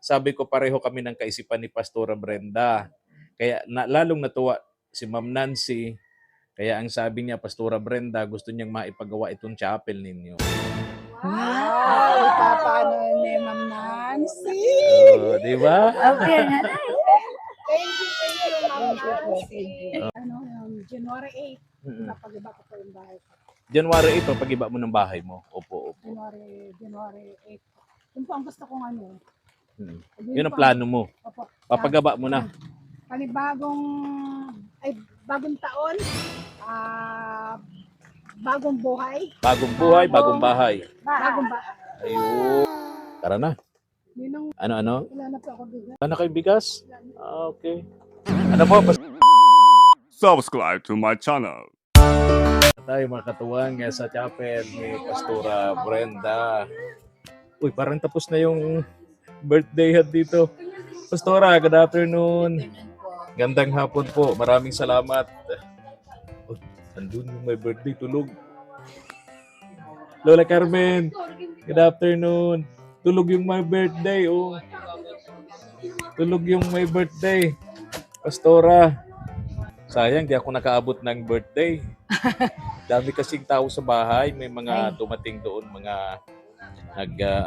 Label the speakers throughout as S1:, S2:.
S1: sabi ko pareho kami ng kaisipan ni Pastora Brenda. Kaya lalong natuwa si Ma'am Nancy. Kaya ang sabi niya, Pastora Brenda, gusto niyang maipagawa itong chapel ninyo.
S2: Wow! Papaano ni Ma'am Nancy?
S1: Di ba?
S3: Okay na.
S2: Thank you, Ma'am Nancy. January 8,
S1: Mm-mm.
S2: napag-iba ko po yung bahay ko.
S1: January 8, pag-iba mo ng bahay mo. Opo.
S2: January 8. Yun po ang gusto kong ano.
S1: Yun ang plano mo.
S2: Opo.
S1: Papagaba mo na.
S2: Bagong taon, bagong buhay.
S1: Bagong buhay, bagong bahay.
S2: Bagong bahay.
S1: Ayun. Tara na.
S2: Yun ang
S1: Ano?
S2: wala na po ako bigas.
S1: Wala na kayong bigas? Okay. Ano po?
S4: Subscribe to my channel.
S1: Tayo mga katuwang sa chapel ni Pastora Brenda. Uy, parang tapos na yung birthday hat dito. Pastora, good afternoon. Gandang hapon po. Maraming salamat. Oh, andun yung may birthday. Tulog. Lola Carmen, good afternoon. Tulog yung my birthday. Oh. Tulog yung my birthday. Pastora, sayang di ako nakaabot ng birthday. Dami kasing tao sa bahay. May mga dumating doon, mga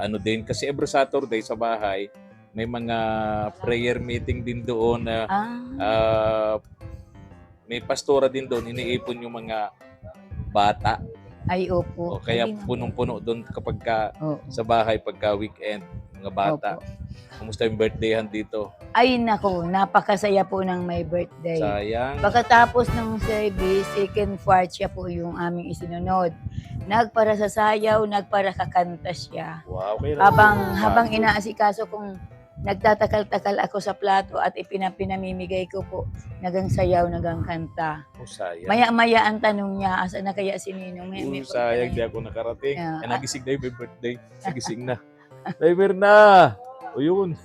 S1: ano din. Kasi every Saturday sa bahay, may mga prayer meeting din doon na may pastora din doon, iniipon yung mga bata.
S3: Ay, opo.
S1: O, kaya punong-puno doon kapag sa bahay pagka weekend, mga bata.
S3: Opo.
S1: Kumusta yung birthdayhan dito?
S3: Ay, nako, napakasaya po ng my birthday.
S1: Sayang.
S3: Pagkatapos ng service, second part siya po yung aming isinunod. Nagpara sa sayaw, nagpara kakanta siya.
S1: Wow, okay.
S3: Habang inaasikaso kong nagtatakal-takal ako sa plato at ipinamimigay ko po, nagang sayaw, nagang kanta.
S1: Oh, sayang.
S3: Maya-maya ang tanong niya, asa na kaya si Ninong?
S1: Sayang, di ako nakarating.
S3: Yeah.
S1: Nagising na yung may birthday. Nagising na. Driver na! O yun.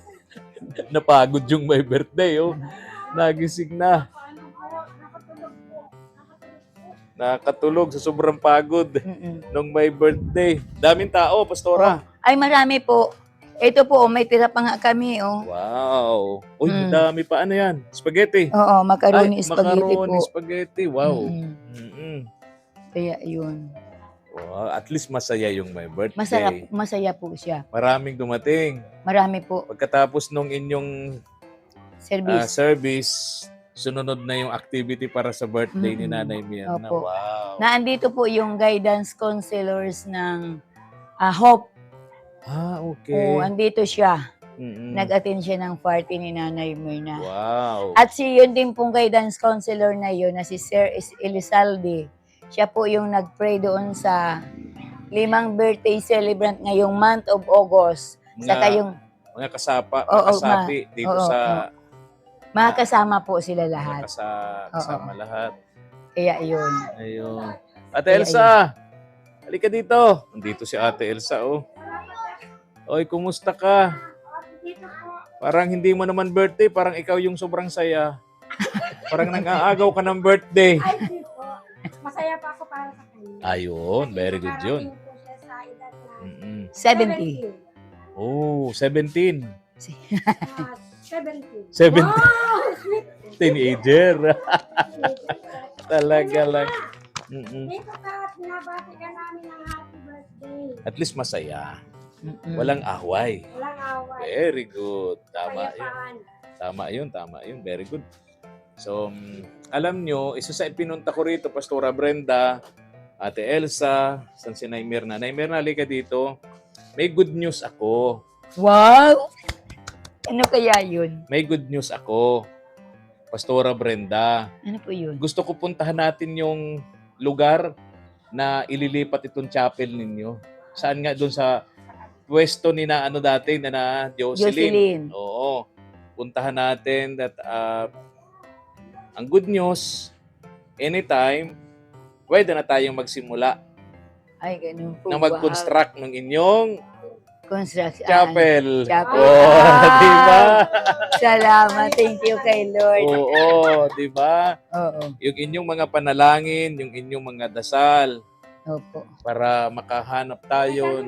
S1: Napagod yung may birthday. Oh. Nagising na. Nakatulog sa sobrang pagod nung may birthday. Daming tao, Pastora.
S3: Ay, marami po. Ito po, may tira pa nga kami, oh.
S1: Wow. Uy, dami pa. Ano yan? Spaghetti?
S3: Oo, macaroni spaghetti
S1: macaroni
S3: po.
S1: Spaghetti. Wow.
S3: Kaya yun.
S1: Wow. At least masaya yung may birthday.
S3: Masaya po siya.
S1: Maraming dumating.
S3: Marami po.
S1: Pagkatapos nung inyong service, sunod na yung activity para sa birthday ni Nanay Mirna.
S3: Opo.
S1: Wow.
S3: Naandito po yung guidance counselors ng Hope.
S1: Okay.
S3: Oo, andito siya. Nag-attend siya ng party ni Nanay Mirna.
S1: Wow.
S3: At yun din pong guidance counselor na yun, na si Sir Elizalde. Siya po yung nag-pray doon sa 5 birthday celebrant ngayong month of August. Saka yung
S1: mga kasapi dito sa...
S3: Mga kasama po sila lahat.
S1: Kasama lahat.
S3: Kaya yun.
S1: Ayun. Ate Elsa! Halika dito. Nandito si Ate Elsa, oh. Oy, kumusta ka? Parang hindi mo naman birthday, parang ikaw yung sobrang saya. Parang nang-aagaw ka ng birthday.
S5: Ay, hindi po. Masaya pa ako para sa kanya.
S1: Ayun, very good yun.
S5: Nakarating po siya sa edad na
S3: 70.
S1: Oh, 17.
S5: 17.
S1: 17.
S5: Wow!
S1: Teenager. Talaga lang.
S5: Dito ka at binabati ka namin ng happy birthday.
S1: At least masaya. Walang away.
S5: Walang away.
S1: Very good. Tama yun.
S5: Sayapaan.
S1: Tama yun. Very good. So, alam nyo, isa sa pinunta ko rito, Pastora Brenda, Ate Elsa, San si Nay Mirna. Nay Mirna, halika dito. May good news ako.
S3: Wow! Ano kaya yun?
S1: May good news ako. Pastora Brenda.
S3: Ano po yun?
S1: Gusto ko puntahan natin yung lugar na ililipat itong chapel ninyo. Saan nga? Doon sa pwesto ni na dati na Jocelyn. Oo. Puntahan natin that ang good news, anytime, pwede na tayong magsimula
S3: Ay, ganun po.
S1: na mag-construct ng inyong
S3: Construction.
S1: chapel.
S3: Chapel.
S1: Oh, di ba?
S3: Salamat. Thank you kay Lord.
S1: Oo, di ba?
S3: Oo.
S1: Yung inyong mga panalangin, yung inyong mga dasal,
S3: Opo.
S1: para makahanap tayo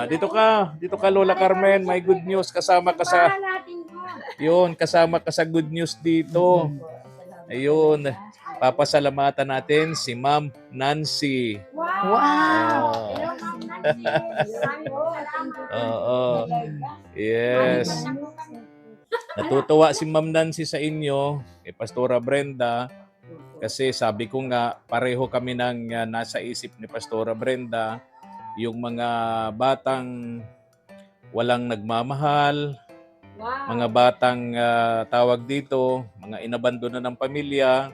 S1: dito ka Lola Carmen, may good news kasama ka sa
S5: Para natin ko.
S1: kasama ka sa good news dito. Ayun, papasalamatan natin si Ma'am Nancy.
S5: Wow!
S1: Oh.
S5: Hello, Ma'am Nancy. Maraming salamat.
S1: Oo. Yes. Natutuwa si Ma'am Nancy sa inyo, kay Pastora Brenda, kasi sabi ko nga, pareho kami ng nasa isip ni Pastora Brenda, yung mga batang walang nagmamahal,
S5: Wow.
S1: mga batang tawag dito, mga inabandono ng pamilya.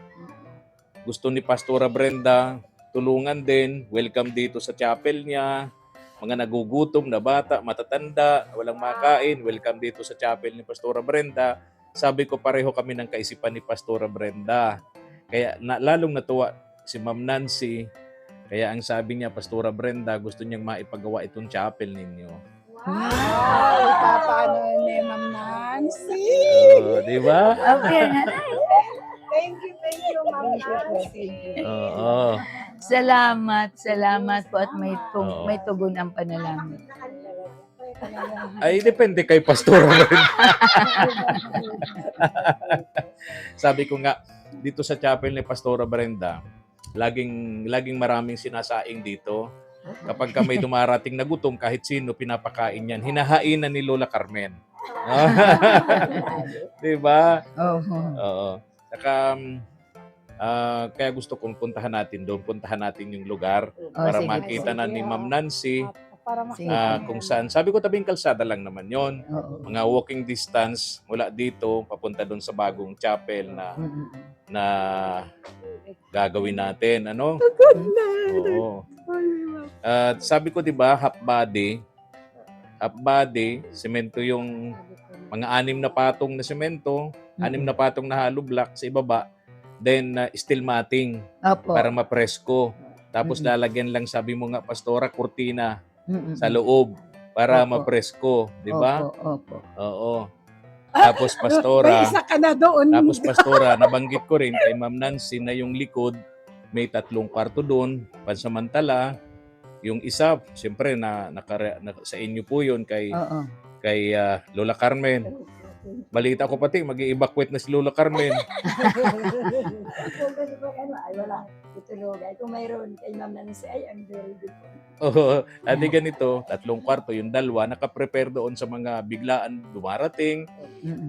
S1: Gusto ni Pastora Brenda, tulungan din, welcome dito sa chapel niya. Mga nagugutom na bata, matatanda, walang makain, welcome dito sa chapel ni Pastora Brenda. Sabi ko pareho kami ng kaisipan ni Pastora Brenda. Kaya lalong natuwa si Ma'am Nancy. Kaya ang sabi niya, Pastora Brenda, gusto niyang maipagawa itong chapel ninyo.
S2: Wow! Papaano ni Ma'am Nancy?
S1: Di ba?
S3: Okay na.
S2: Thank you, Ma'am Nancy.
S1: Oo.
S3: Salamat po at
S1: Oo.
S3: may tugon ang panalangin.
S1: Ay, depende kay Pastora Brenda. Sabi ko nga, dito sa chapel ni Pastora Brenda, laging maraming sinasaing dito. Kapag ka may dumarating na gutom, kahit sino, pinapakain yan. Hinahainan ni Lola Carmen. Diba? Oo. Saka, kaya gusto kong puntahan natin doon. Puntahan natin yung lugar para
S3: sige,
S1: makita na ni Ma'am Nancy
S2: Para
S3: Sige.
S1: kung saan. Sabi ko tabing kalsada lang naman yon.
S3: Oo.
S1: Mga walking distance mula dito papunta doon sa bagong chapel na gagawin natin. Ano? Oo. At sabi ko 'di ba, half body, semento yung mga 6 na patong na semento, 6 na patong na hollow block sa ibaba, then steel matting
S3: Opo.
S1: para mapresko. Tapos lalagyan lang, sabi mo nga Pastora, kurtina sa loob para
S3: Opo.
S1: mapresko, 'di ba?
S3: Opo.
S1: Oo. Tapos
S2: May
S1: Pastora,
S2: isa ka na doon.
S1: nabanggit ko rin kay Ma'am Nancy na yung likod may 3 kwarto doon, pansamantala. Yung isa, siyempre sa inyo po 'yon kay
S3: Oo.
S1: Lola Carmen. Balita ko pati mag-i-evacuate na si Lola Carmen.
S3: Ay, wala. Tutulogay. Kung mayroon kay Ma'am Nancy, ay, ang very good.
S1: Oo, adi ganito, 3 kwarto, yung 2 naka-prepare doon sa mga biglaan dumarating,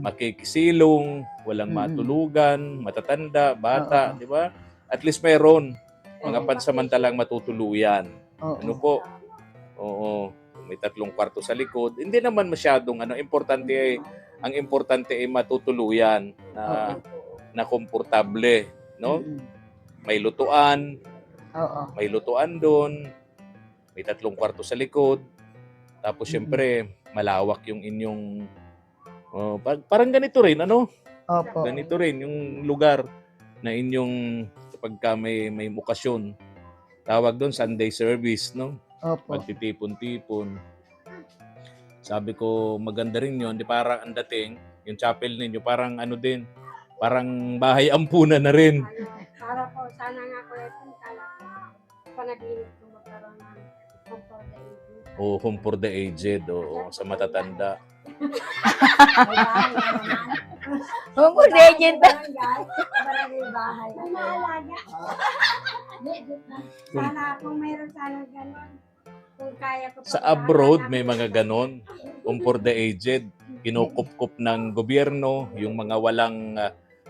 S1: makikisilong, walang matulugan, matatanda, bata, di ba? At least mayroon mga pansamantalang matutuluyan. Ano po? Oo, may 3 kwarto sa likod. Hindi naman masyadong ang importante ay matutuluyan na komportable, no? May lutuan, may lutuan doon, may 3 kwarto sa likod. Tapos syempre, malawak yung inyong parang ganito rin, ano?
S3: Opo.
S1: Ganito rin yung lugar na inyong kapag may okasyon. Tawag doon Sunday service, no?
S3: Opo.
S1: Pagtitipon-tipon. Sabi ko, maganda rin yun. Di parang ang dating, yung chapel ninyo, parang ano din, parang bahay ampunan na rin.
S5: Para po, sana nga ko yung panaginip ko magkaroon ng comfort sa inyo.
S1: O home for the aged, o sa matatanda.
S3: Huwag legend.
S5: Barangay bahay. Maalaga. Sana kung mayroon sana gano'n. Kung kaya ko
S1: Sa abroad, may mga ganon. Home for the aged. Kinukup-kup ng gobyerno, yung mga walang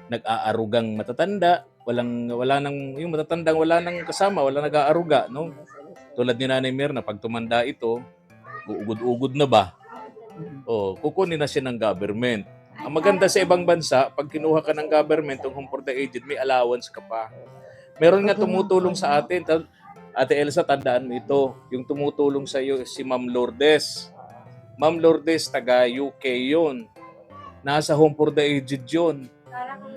S1: nag-aarugang matatanda. Yung matatandang wala nang kasama, wala nag-aaruga, no? Tulad ni Nanay Mirna, pag tumanda ito, uugod-ugod na ba? Kukunin na siya ng government. Ang maganda sa ibang bansa, pag kinuha ka ng government, yung home for the aged, may allowance ka pa. Meron nga tumutulong sa atin. Ate Elsa, tandaan mo ito. Yung tumutulong sa iyo si Ma'am Lourdes. Ma'am Lourdes, taga UK yun. Nasa home for the aged yun.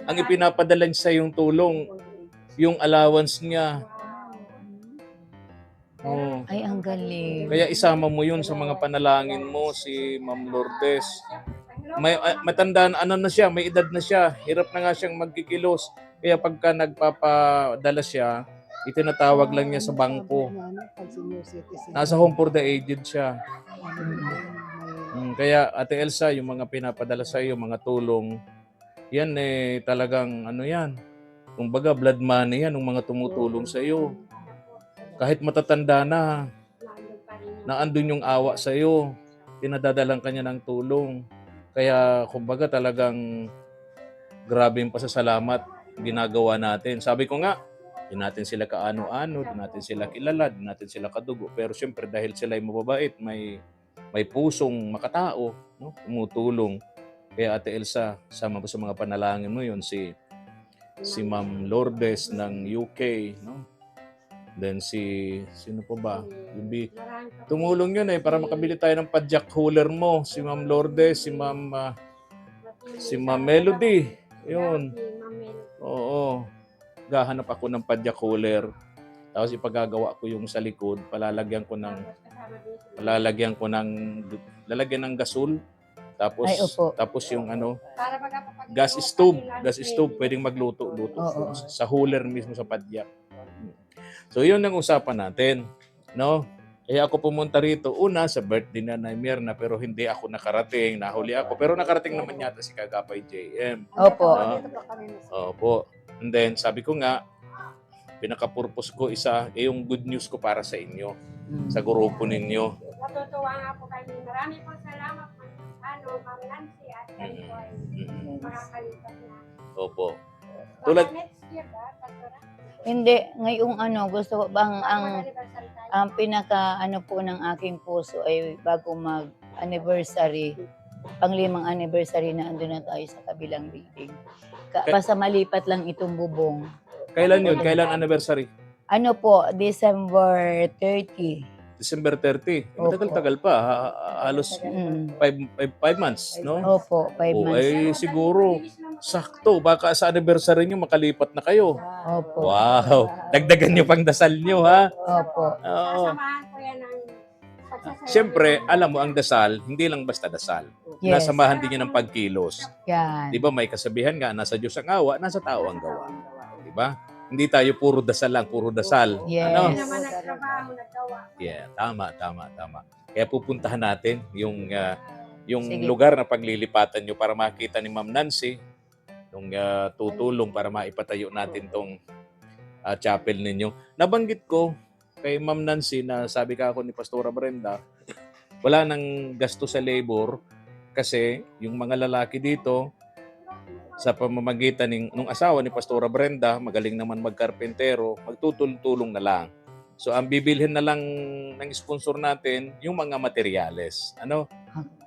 S1: Ang ipinapadala niya sa yung tulong, yung allowance niya. Oh.
S3: Ay, ang galing.
S1: Kaya isama mo yun sa mga panalangin mo, si Ma'am Lourdes. Matandaan, na siya, may edad na siya. Hirap na nga siyang magkikilos. Kaya pagka nagpapadala siya, Itinatawag lang niya sa bangko.
S2: Pag senior citizen.
S1: Nasa home for the aged siya.
S2: May-
S1: Kaya Ate Elsa, yung mga pinapadala sa iyo, mga tulong, yan talagang ano yan. Kumbaga blood money yan, ng mga tumutulong sa iyo. Kahit matatanda na,
S5: Nandun pa rin yung
S1: naandun yung awa sa iyo, pinadadalang kanya ng tulong. Kaya kumbaga talagang grabe yung pasasalamat ginagawa natin. Sabi ko nga, di natin sila kaano-ano, di natin sila kilala, di natin sila kadugo. Pero syempre dahil sila ay mababait, may pusong makatao, no? Tumutulong. Kaya Ate Elsa, sama po sa mga panalangin mo yun si Ma'am Lourdes ng UK, no? Then sino po ba? Yung
S5: marami pa po.
S1: tumulong yun para makabili tayo ng padjak cooler mo. Si Ma'am Lourdes, si Ma'am Melody. Yun.
S5: Si Ma'am Melody.
S1: Oo. Gahanap ako ng padjak cooler. Tapos ipagagawa ko yung sa likod, palalagyan ko ng lalagyan ng gasol. Tapos
S3: Ay, opo.
S1: tapos yung
S5: Para pag
S1: gas stove pwedeng magluto-luto
S3: Oo.
S1: sa cooler mismo sa padjak. So yun ang usapan natin, no? Kaya ako pumunta rito una sa birthday na Mirna pero hindi ako nakarating, nahuli ako. Pero nakarating naman yata si Kagapay JM.
S3: Opo.
S2: Dito pa kami na-
S1: Opo. And then sabi ko nga, pinaka-purpose ko yung good news ko para sa inyo, sa grupo ninyo.
S5: Natutuwa nga po kami. Marami po salamat po. Ma'am Nancy at kayo po ay makakalipat na.
S1: Opo.
S5: Baka
S1: Tulad-
S5: next year ba, Pastora?
S3: Hindi, ngayong gusto ko bang ang
S5: Mag-anniversary tayo.
S3: pinaka po ng aking puso ay bago mag-anniversary, pang-limang anniversary na andun na tayo sa kabilang building. Basta malipat lang itong bubong.
S1: Kailan yun? Kailan anniversary?
S3: Ano po, December 30.
S1: December 30.
S3: Opo.
S1: Matagal-tagal pa. Halos
S3: Mm.
S1: 5 months, no?
S3: Opo, 5
S1: O,
S3: months.
S1: siguro, sakto. Baka sa anniversary nyo, makalipat na kayo.
S3: Opo.
S1: Wow! Dagdagan nyo pang dasal nyo, ha?
S3: Opo.
S1: Oo.
S5: Sasamahan ko yan ng pagsasayaw.
S1: Siyempre, alam mo, ang dasal, hindi lang basta dasal.
S3: Yes.
S1: Nasamahan din yun ng pagkilos.
S3: Yan.
S1: Di ba may kasabihan nga, nasa Diyos ang awa, nasa tao ang gawa. Di ba? Hindi tayo puro dasal lang, puro dasal.
S3: Yes.
S1: Ano?
S5: Hindi naman nagtrabaho, naggawa.
S1: Yeah, tama. Kaya pupuntahan natin yung
S3: Sige.
S1: lugar na paglilipatan nyo para makita ni Ma'am Nancy yung tutulong para maipatayo natin tong chapel ninyo. Nabanggit ko kay Ma'am Nancy na sabi ka ako ni Pastora Brenda, wala nang gasto sa labor kasi yung mga lalaki dito sa pamamagitan nung asawa ni Pastora Brenda, magaling naman magkarpentero, magtutulong-tulong na lang. So ang bibilhin na lang ng sponsor natin yung mga materyales. Ano?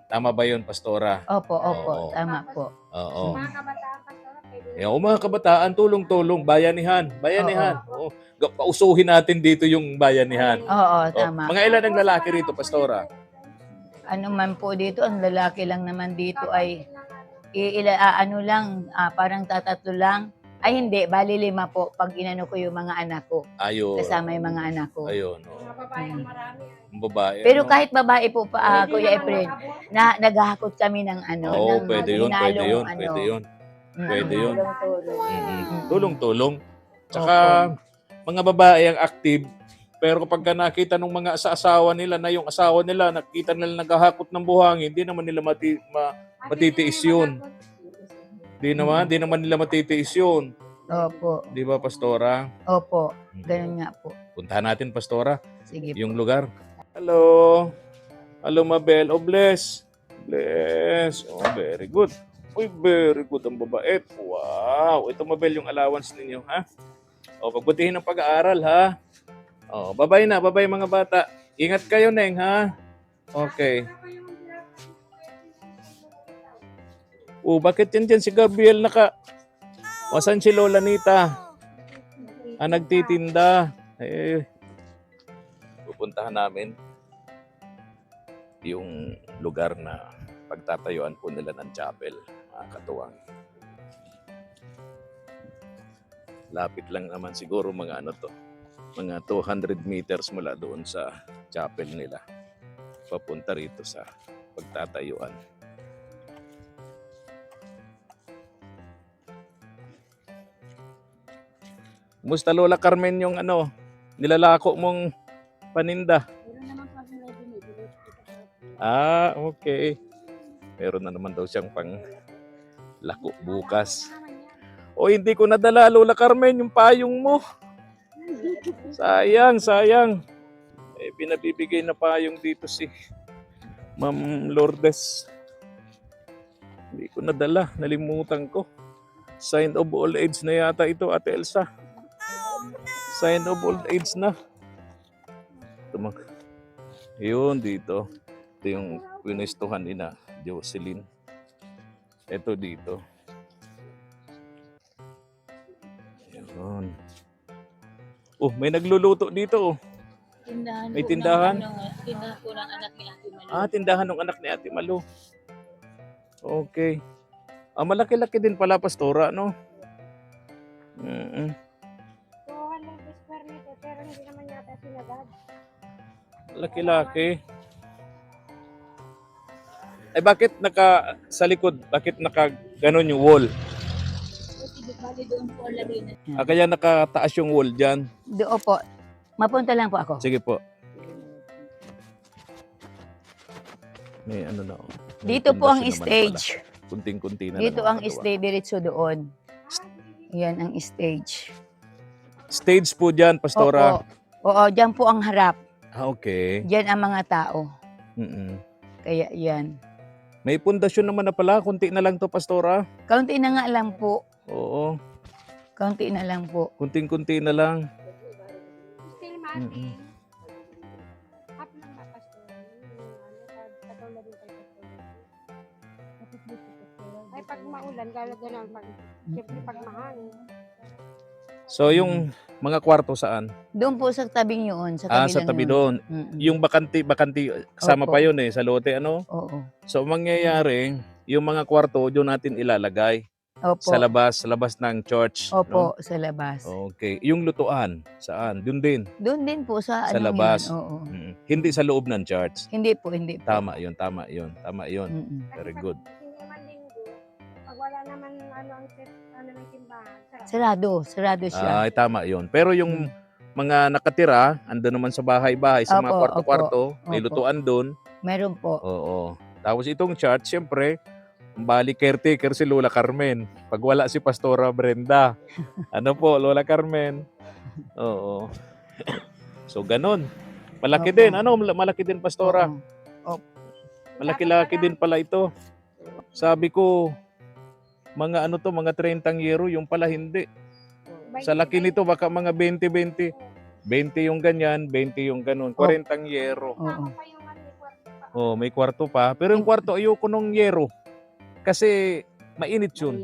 S1: Tama ba 'yon, Pastora?
S3: Opo,
S1: Oo.
S3: tama po.
S1: Oo.
S5: Mga kabataan, Pastora, pwede
S1: Mga kabataan, tulong-tulong, bayanihan. Oo. Pausuhin natin dito yung bayanihan.
S3: Oo,
S1: Oh,
S3: tama.
S1: mga ilan ang lalaki rito, Pastora?
S3: Ano man po dito, ang lalaki lang naman dito ay parang tatatlo lang. Ay hindi, bali 5 po pag inano ko yung mga anak ko.
S1: Ayun.
S3: Kasama yung mga anak ko.
S1: Ayun.
S5: Mga babae ang marami.
S1: Ang babae.
S3: Pero
S1: ano?
S3: kahit babae po pa,
S5: Hindi
S3: Kuya
S5: naman
S3: Efren,
S5: nakabot.
S3: naghahakot kami ng
S1: Oo,
S3: ng
S1: pwede yun.
S3: hinalong
S1: Pwede yun.
S3: Mm.
S1: Pwede yun.
S3: Mm.
S1: Tulong-tulong. Tsaka, mga babae ang active, pero kapag nakita ng mga asawa nila na yung asawa nila, nakita nila naghahakot ng buhangin, hindi naman nila matitiis yun. Di naman nila matitiis yun.
S3: Opo.
S1: Di ba, Pastora?
S3: Opo. Ganun nga po.
S1: Puntahan natin, Pastora,
S3: Sige po.
S1: yung lugar. Hello. Hello, Mabel. Oh, bless. Bless. Oh, very good. Uy, very good ang babait. Wow. Ito, Mabel, yung allowance ninyo, ha? O, pagbutihin ng pag-aaral, ha? O, babay na. Babay, mga bata. Ingat kayo, Neng, ha? Okay. Oh, bakit yan dyan si Gabriel Wasan si Lola Nita? Nagtitinda. Pupuntahan namin yung lugar na pagtatayuan po nila ng chapel, mga katuwang. Lapit lang naman siguro mga mga 200 meters mula doon sa chapel nila. Papunta rito sa pagtatayuan. Kumusta Lola Carmen yung ano, nilalako mong paninda?
S2: Meron naman kasi ready-made.
S1: Okay. Meron na naman daw siyang pang lako bukas. O hindi ko nadala Lola Carmen yung payong mo. Sayang, sayang. Eh, pinabibigay na payong dito si Ma'am Lourdes. Hindi ko nadala, nalimutan ko. Sign of old age na yata ito, Ate Elsa. Sign of old age na. Yun dito. Ito yung pinestuhan ni na Jocelyn. Ito dito. Yun. Oh, may nagluluto dito. Oh.
S3: Tindahan
S1: May
S3: po
S1: tindahan?
S3: tindahan po ng anak ni Ate Malu.
S1: Tindahan ng anak ni Ate Malu. Okay. Malaki-laki din pala, Pastora, no? Mm-mm.
S5: 200 square meter, pero hindi naman yata sinagad.
S1: Laki-laki. Ay, bakit sa likod, bakit ganon yung wall?
S3: Kasi bali doon po lagay na.
S1: Kaya nakataas yung wall dyan.
S3: Doon po. Mapunta lang po ako.
S1: Sige po. May ano na. Oh. May
S3: Dito po ang
S1: pundasyon naman
S3: stage.
S1: pala. Kunting-kunti na
S3: Dito
S1: lang
S3: ang
S1: nakagawa.
S3: stage diretso doon. Yan ang stage.
S1: Stage po dyan, Pastora.
S3: Opo. Oo, dyan po ang harap.
S1: Okay.
S3: Dyan ang mga tao.
S1: Mm-mm.
S3: Kaya yan.
S1: May pundasyon naman na pala. Kunti na lang to, Pastora.
S3: Kaunti na nga lang po.
S1: Oo.
S3: Kaunti na lang po.
S1: Kunting-kunti na lang.
S5: Still Martin.
S1: Mm-mm.
S5: Half lang ba, Pastor? Katulad ng kay Pastor. Ay, pag maulan, gano'n pag, siyempre pag mahangin.
S1: So, yung mga kwarto saan?
S3: Doon po sa tabing yun. Sa
S1: Sa
S3: kabilang
S1: tabi
S3: yun.
S1: doon.
S3: Mm-mm.
S1: Yung bakanti, kasama
S3: Opo.
S1: pa yun sa lote, ano?
S3: Oo.
S1: So, mangyayari, yung mga kwarto, doon natin ilalagay.
S3: Opo.
S1: Sa labas ng church.
S3: Opo, sa labas.
S1: No? Okay. Yung lutuan, saan? Doon din.
S3: Doon din po sa,
S1: Sa
S3: ano
S1: labas.
S3: Yun. Oo.
S1: Hindi sa loob ng church.
S3: Hindi po, hindi po.
S1: Tama yun.
S3: Mm-mm.
S1: Very
S5: Kasi
S1: good.
S5: pag hindi man linggo, pag wala naman ng simbahan,
S3: Sarado siya.
S1: Ay, tama yun. Pero yung mga nakatira, ando naman sa bahay-bahay, sa mga
S3: Opo,
S1: kwarto-kwarto, may
S3: opo.
S1: lutuan doon.
S3: Meron po.
S1: Oo. Tapos itong church, siyempre, bali caretaker si Lola Carmen. Pag wala si Pastora Brenda. Ano po, Lola Carmen? Oo. So, ganun. Malaki
S3: Opo.
S1: din. Ano, malaki din, Pastora.
S3: Oo.
S1: Malaki-laki din pala ito. Sabi ko, mga 30 yero, yung pala hindi. Sa laki nito, baka mga 20. 20 yung ganyan, 20 yung ganun. 40 yero.
S3: Oo.
S1: Oh, may kwarto pa. Pero yung kwarto, ayoko nung yero. Kasi mainit yun.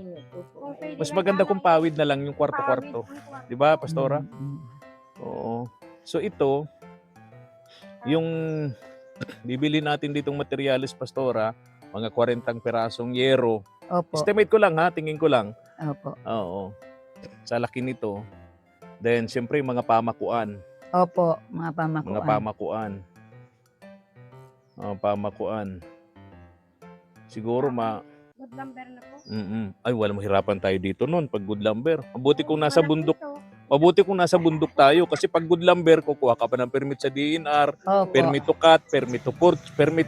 S1: Mas maganda kung pawid na lang yung kwarto-kwarto. Di ba, Pastora?
S3: Mm-mm.
S1: Oo. So ito, yung bibili natin ditong materialis, Pastora, mga 40 pirasong yero.
S3: Opo.
S1: Estimate ko lang ha, tingin ko lang.
S3: Opo.
S1: Oo. Sa laki nito. Then, siyempre, mga pamakuan.
S3: Opo, mga pamakuan.
S1: Mga pamakuan. Pamakuan. Siguro
S5: Good lumber na po.
S1: Ay, walang mahirapan tayo dito noon pag good lumber. Mabuti kung nasa bundok tayo kasi pag good lumber, kukuha ka pa ng permit sa DNR,
S3: Opo.
S1: permit to cut, permit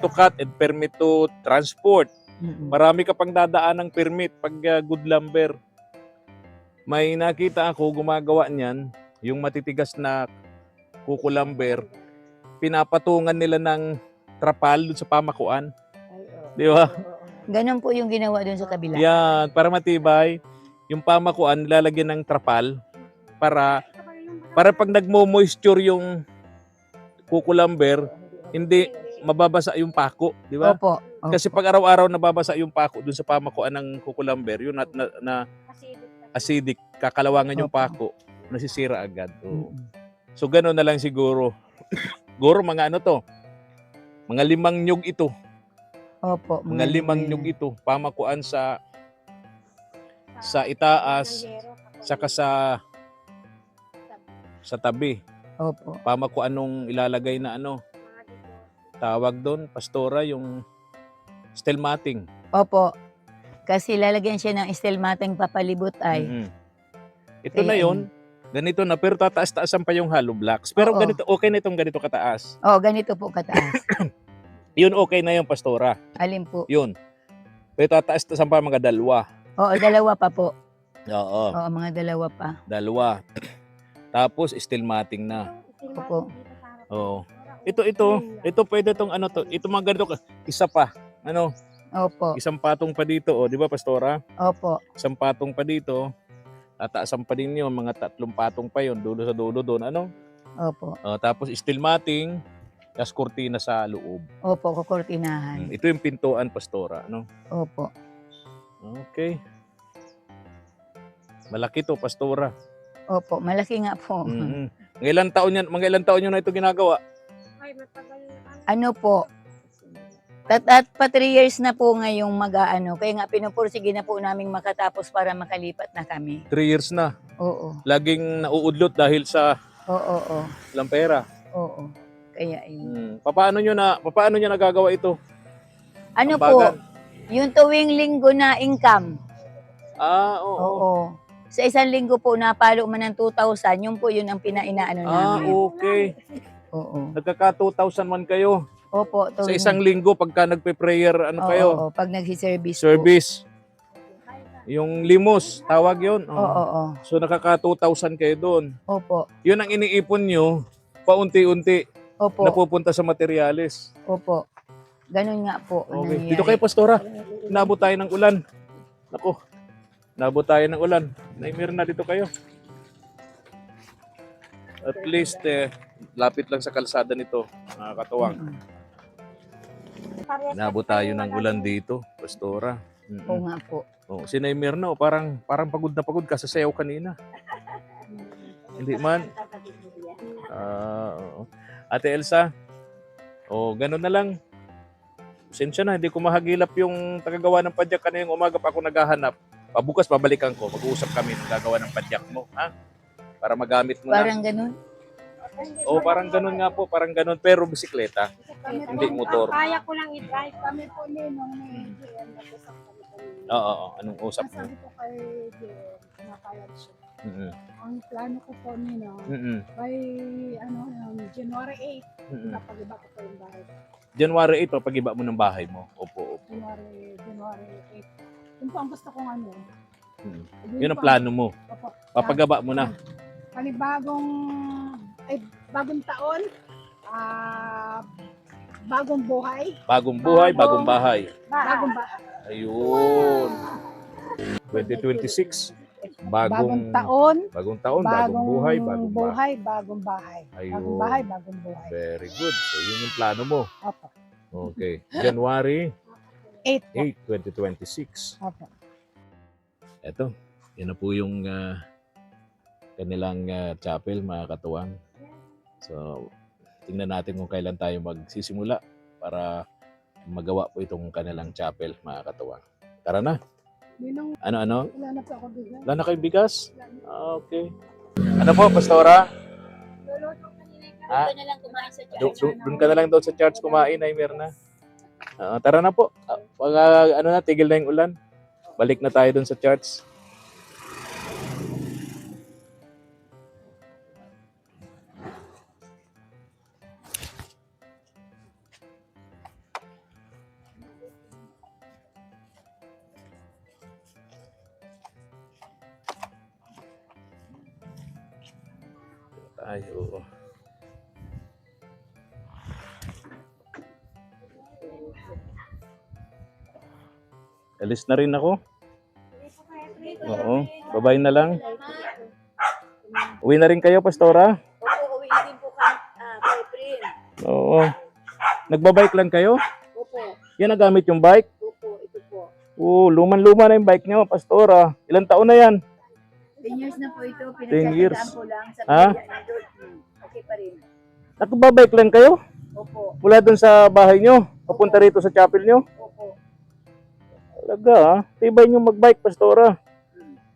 S1: to cut, and permit to transport.
S3: Mm-mm.
S1: Marami ka pang dadaan ng permit pag good lumber. May nakita ako gumagawa niyan, yung matitigas na kuko lumber, pinapatungan nila ng trapal dun sa pamakuan. Di ba?
S3: Ganon po yung ginawa doon sa kabila.
S1: Yan, para matibay. Yung pamakuan, lalagyan ng trapal para pag nagmo-moisture yung kuko lumber, hindi mababasa yung pako, di ba?
S3: Opo.
S1: Kasi pag araw-araw nababasa yung pako dun sa pamakuan ng kuko lumber, yun na acidic, kakalawangan yung
S3: Opo.
S1: pako, nasisira agad. Oo.
S3: Mm-mm.
S1: So gano'n na lang siguro. Siguro mga mga 5 nyug ito.
S3: Opo.
S1: Mga 5 nyug ito. Pamakuan sa itaas, saka sa tabi.
S3: Opo.
S1: Pamakuan nung ilalagay na tawag doon, Pastora, yung steel matting.
S3: Opo. Kasi lalagyan siya ng steel matting papalibot ay.
S1: Ito na
S3: Kaya
S1: yon. Ganito na, pero tataas-taasan pa yung hollow blocks. Pero
S3: Oo.
S1: ganito, okay na itong ganito kataas.
S3: Oh, ganito po kataas.
S1: Yun okay na yung Pastora.
S3: Alin po?
S1: Yun. Pero tataas-taasan pa mga dalawa.
S3: Oo, dalawa pa po.
S1: Oo,
S3: Oo, mga dalawa pa.
S1: dalawa. Tapos, still matting na.
S3: Opo.
S1: Oo. Ito pwede tong ano to. Ito mga ganito, isa pa. Ano,
S3: Opo.
S1: isang patong pa dito. O, di ba, Pastora?
S3: Opo.
S1: Isang patong pa dito. Tataasan pa din yun. Mga 3 patong pa yun. Dulo sa dulo doon. Ano?
S3: Opo.
S1: Tapos, still matting. Tapos, kurtina sa loob.
S3: Opo, kukurtinahan.
S1: Ito yung pintuan, Pastora. Ano?
S3: Opo.
S1: Okay. Malaki to, Pastora.
S3: Opo, malaki nga po.
S1: Mm-hmm. Mga ilang taon nyo na ito ginagawa?
S5: Ay, matagal na.
S3: Ano po? At pa 3 years na po ngayong mag-aano. Kaya nga pinupursige na po naming makatapos para makalipat na kami.
S1: 3 years na.
S3: Oo.
S1: Laging nauudlot dahil sa
S3: Oo.
S1: walang pera.
S3: Oo. Kaya yun.
S1: Paano nyo nagagawa ito?
S3: Ano
S1: Ambagan?
S3: po? Yung tuwing linggo na income.
S1: Oo.
S3: Oo. Sa isang linggo po napalo man ng 2,000, yun po yun ang pinainaano namin.
S1: Okay.
S3: Oo.
S1: Nagkaka 2,001 kayo.
S3: Opo,
S1: Sa
S3: tuwing
S1: isang linggo pagka nagpe-prayer, kayo?
S3: Oo, pag nagsi-service po.
S1: Service. Yung limos, tawag yun.
S3: Oo.
S1: So nakaka 2,000 kayo doon.
S3: Opo.
S1: Yun ang iniipon nyo, paunti-unti,
S3: Opo.
S1: napupunta sa materyales.
S3: Opo. Ganun nga po. ang
S1: Okay.
S3: nangyayari.
S1: Dito kayo, Pastora. Nabot tayo ng ulan. Nako. Nabot tayo ng ulan. Naimir na dito kayo. At least, lapit lang sa kalsada nito. Nakakatuwang. Nabot tayo ng ulan dito, Pastora.
S3: Oo nga po.
S1: Si Naimir na, parang pagod na pagod ka sa sayaw kanina. Hindi man. Oo. Ate Elsa, ganun na lang. Sensya na, hindi ko mahagilap yung tagagawa ng padyak. Kanina yung umaga pa ako naghahanap. Pabukas, babalikan ko. Mag-uusap kami ng gagawa ng padyak mo. Ha? Para magamit mo
S3: Parang
S1: na.
S3: ganun.
S1: Parang ganun nga po. Parang ganun. Pero bisikleta. Hindi motor.
S5: Kaya ko lang i-drive.
S2: Kami po nung may GM, nag-usap kami kanina.
S1: Oo. Anong usap mo?
S2: Sabi ko kay GM, napayag siya.
S1: Mm-mm.
S2: Ang plano ko po nino,
S1: Mm-mm.
S2: by January 8,
S1: Mm-mm.
S2: napagiba ko po yung bahay.
S1: January 8, papag-iba mo ng bahay mo. Opo.
S2: January 8. Yun po ang gusto kong ano.
S1: Yun ang plano mo.
S2: Opo.
S1: Papagaba mo na.
S2: Bagong taon, bagong buhay,
S1: Bagong buhay, bagong bahay.
S2: bagong bahay.
S1: Ayun. 2026.
S2: Bagong taon,
S1: Bagong taon, bagong buhay, bagong bahay.
S2: bagong bahay.
S1: Ayun.
S2: Bagong bahay, bagong buhay.
S1: Very good. So, yun yung plano mo.
S2: Opo.
S1: Okay. January
S2: 8 po.
S1: 8, 2026.
S2: Opo.
S1: Ito. Yan na po yung kanilang chapel, mga katuwang. So, tingnan natin kung kailan tayo magsisimula para magawa po itong kanilang chapel, mga katuwang. Tara na.
S2: Ninong,
S1: Ano?
S2: wala na po ako bigla.
S1: Wala na kayong bigas? Okay. Ano po, Pastora? Ha?
S3: Doon na lang kumain sa church.
S1: Doon ka na lang daw sa church kumain, ay Mirna. Tara na po. Pag tigil na yung ulan. Balik na tayo doon sa church. Oo. Alis na rin ako. Oo. Babay na lang. Uwi na rin kayo, Pastora?
S3: Opo, uwi din po kami, boyfriend.
S1: Oo. Nagbabike lang kayo?
S3: Opo,
S1: Yan ang gamit yung bike?
S3: ito po.
S1: Luman-luma na yung bike niyo, Pastora. Ilang taon na yan?
S3: 10 years na po ito.
S1: 10 years.
S3: Pinagsasagaan ko lang sa
S1: Ha?
S3: pamilya ni Dorothy. Okay pa rin.
S1: Nagbabike lang kayo?
S3: Opo,
S1: Mula dun sa bahay niyo? Papunta rito sa chapel niyo?
S3: opo.
S1: Talaga, ha? Tibay niyo magbike, Pastora.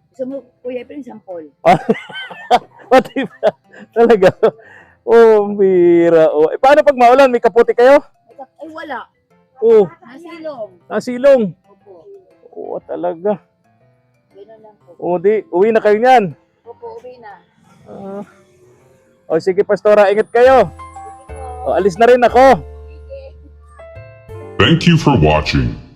S3: Gusto mo, Kuya Efren, sampol?
S1: Pati ba? Talaga? Bira. Paano pag maulan? May kaputi kayo?
S3: Ay, wala. Nasilong.
S1: Nasilong.
S3: Opo,
S1: Talaga.
S3: gano'n lang po.
S1: Uwi na kayo niyan.
S3: Opo, uwi na.
S1: O sige, Pastora, ingat kayo. O, alis na rin ako.
S6: Thank you for watching.